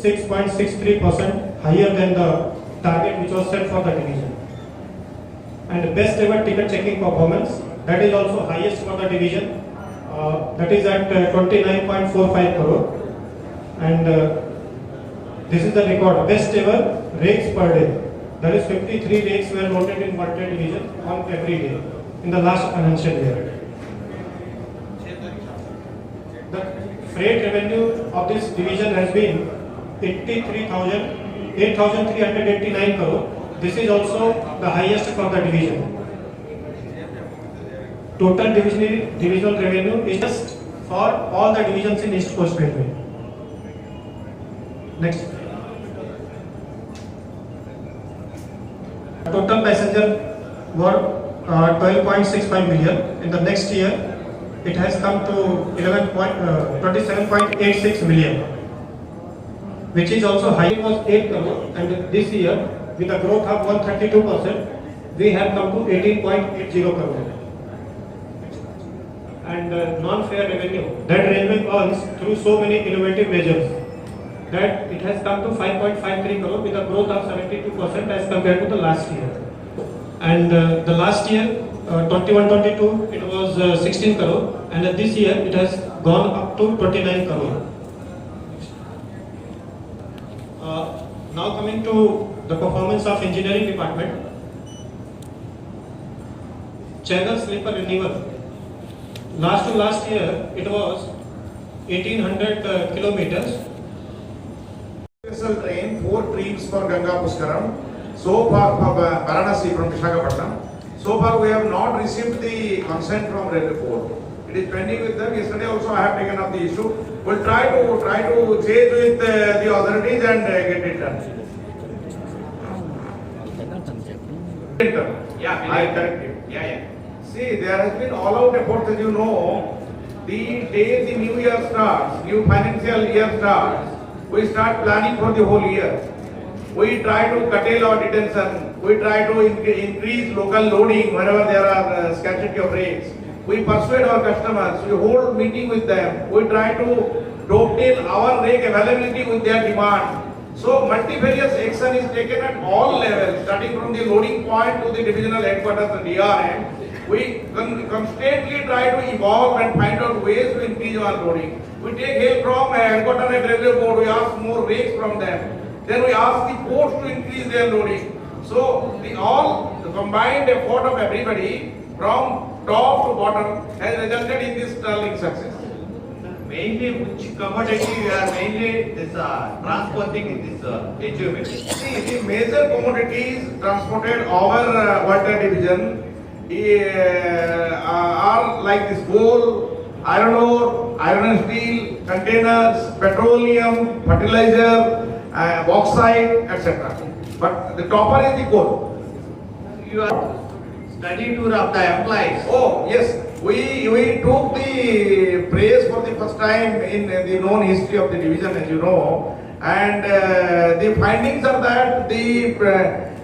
6.63% higher than the target which was set for the division. And best ever ticket checking performance, that is also highest for the division, that is at 29.45 crore. And this is the record, best ever rakes per day. That is 53 rakes were loaded in multi division on every day in the last financial year. The freight revenue of this division has been 8,389 crore. This is also the highest for the division. Total divisional revenue is just for all the divisions in East Coast Railway. Next. Total passenger were 12.65 million. In the next year, it has come to 27.86 million, which is also high. It was 8 crore, and this year, with a growth of 132%, we have come to 18.80 crore. And non-fare revenue that railway earns through so many innovative measures, that it has come to 5.53 crore with a growth of 72% as compared to the last year. And the last year, 21-22, it was 16 crore, and this year it has gone up to 29 crore. Now coming to the performance of engineering department. Channel sleeper renewal. Last to last year, it was 1800 kilometers. Special train, 4 trips for Ganga Puskaram. So far, from Varanasi from Visakhapatnam. So far, we have not received the consent from Railway Board. It is pending with them. Yesterday also, I have taken up the issue. We'll try to change with the authorities and get it done. Yeah, I correct you. Yeah. See, there has been all-out efforts, as you know. The day the new year starts, new financial year starts, we start planning for the whole year. We try to curtail our detention. We try to increase local loading wherever there are scarcity of rakes. We persuade our customers. We hold meeting with them. We try to dovetail our rake availability with their demand. So multifarious action is taken at all levels, starting from the loading point to the divisional headquarters and DRM. We constantly try to evolve and find out ways to increase our loading. We take help from headquarters and railway board. We ask more rakes from them. Then we ask the ports to increase their loading. So the combined effort of everybody from top to bottom has resulted in this sterling success. Mainly which commodity we are mainly this transporting in this achievement. See, the major commodities transported over water division are like this coal, iron ore, iron and steel, containers, petroleum, fertilizer, bauxite, etc. But the topper is the coal. Your study tour of the employees. Oh yes, we took the praise for the first time in the known history of the division, as you know, and the findings are that the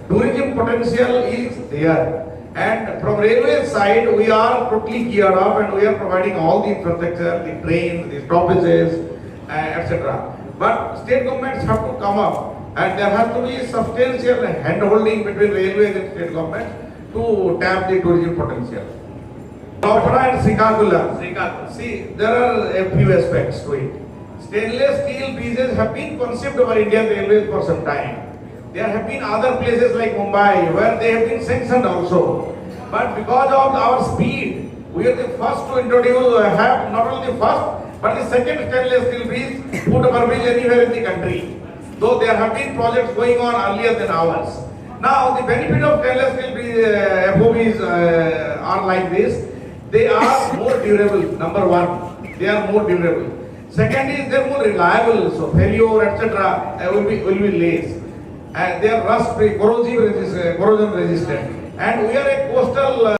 tourism potential is there. And from railway side, we are totally geared up and we are providing all the infrastructure, the train, the stoppages, etc. But state governments have to come up and there has to be substantial hand-holding between railways and state government to tap the tourism potential. Ropara and Srikakulam. See, there are a few aspects to it. Stainless steel bridges have been conceived over Indian Railways for some time. There have been other places like Mumbai where they have been sanctioned also. But because of our speed, we are the first to introduce, have not only the first, but the second stainless steel bridge put over bridge anywhere in the country. Though there have been projects going on earlier than ours. Now the benefit of stainless steel FOBs are like this. They are more durable, number one. They are more durable. Second is they are more reliable, so failure, etc. will be less. And they are rust free, corrosion resistant. And we are a coastal